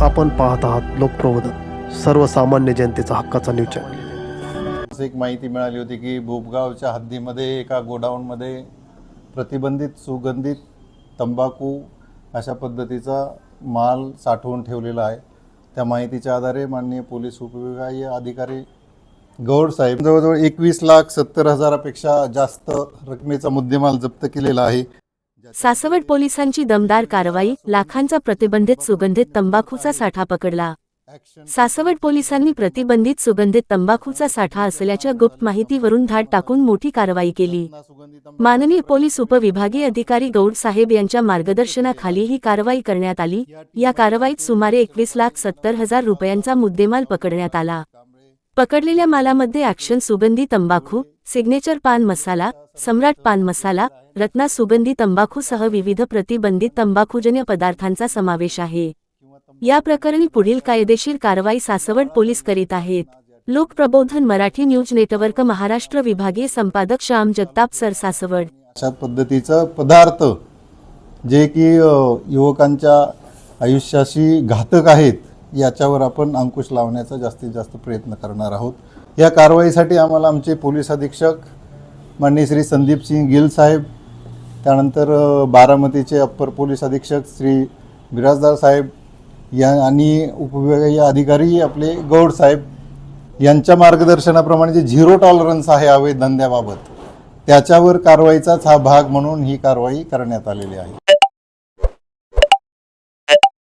आपण पाहत आहात लोकप्रबोधन, सर्वसामान्य जनतेचा हक्काचा न्यूज चॅनल। एक माहिती मिळाली होती की भोपगावच्या हद्दीमध्ये एका गोडाऊनमध्ये प्रतिबंधित सुगंधित तंबाखू अशा पद्धतीचा माल साठवून ठेवलेला आहे। त्या माहितीच्या आधारे माननीय पोलीस उपविभागीय अधिकारी गौड साहेब जवळजवळ 21,70,000पेक्षा जास्त रकमेचा मुद्देमाल जप्त केलेला आहे। सासवड पोलिसांची दमदार कारवाई, लाखांचा प्रतिबंधित सुगंधित तंबाखूचा साठा पकडला। सासवड पोलिसांनी प्रतिबंधित सुगंधित तंबाखूचा साठा असल्याच्या गुप्त माहितीवरून धाड टाकून मोठी कारवाई केली। माननीय पोलीस उपविभागीय अधिकारी गौड साहेब यांच्या मार्गदर्शनाखाली ही कारवाई करण्यात आली। या कारवाईत सुमारे 21,70,000 रुपयांचा मुद्देमाल पकडण्यात आला। पकडलेल्या मालामध्ये ॲक्शन सुगंधी तंबाखू, सिग्नेचर पान मसाला, सम्राट पान मसाला, रत्ना सुगंधी तंबाखूसह विविध प्रतिबंधित तंबाखूजन्य पदार्थांचा समावेश आहे। या प्रकरणी पुढील कायदेशीर कारवाई सासवड पोलीस करीत आहेत। लोकप्रबोधन मराठी न्यूज नेटवर्क महाराष्ट्र विभागीय संपादक श्याम जगताप सर, सासवड। अशा पद्धतीचा पदार्थ जे की युवकांच्या आयुष्याशी घातक आहेत याच्यावर आपण अंकुश लावण्याचा जास्तीत जास्त प्रयत्न करणार आहोत। या कारवाईसाठी आम्हाला आमचे पोलीस अधीक्षक माननीय श्री संदीप सिंह गिल साहेब, त्यानंतर बारामतीचे अप्पर पोलीस अधीक्षक श्री बिराजदार साहेब या आणि उपविभागीय अधिकारी आपले गौड साहेब यांच्या मार्गदर्शनाप्रमाणे जे झिरो टॉलरन्स आहे अवैध धंद्याबाबत त्याच्यावर कारवाईचाच हा भाग म्हणून ही कारवाई करण्यात आलेली आहे।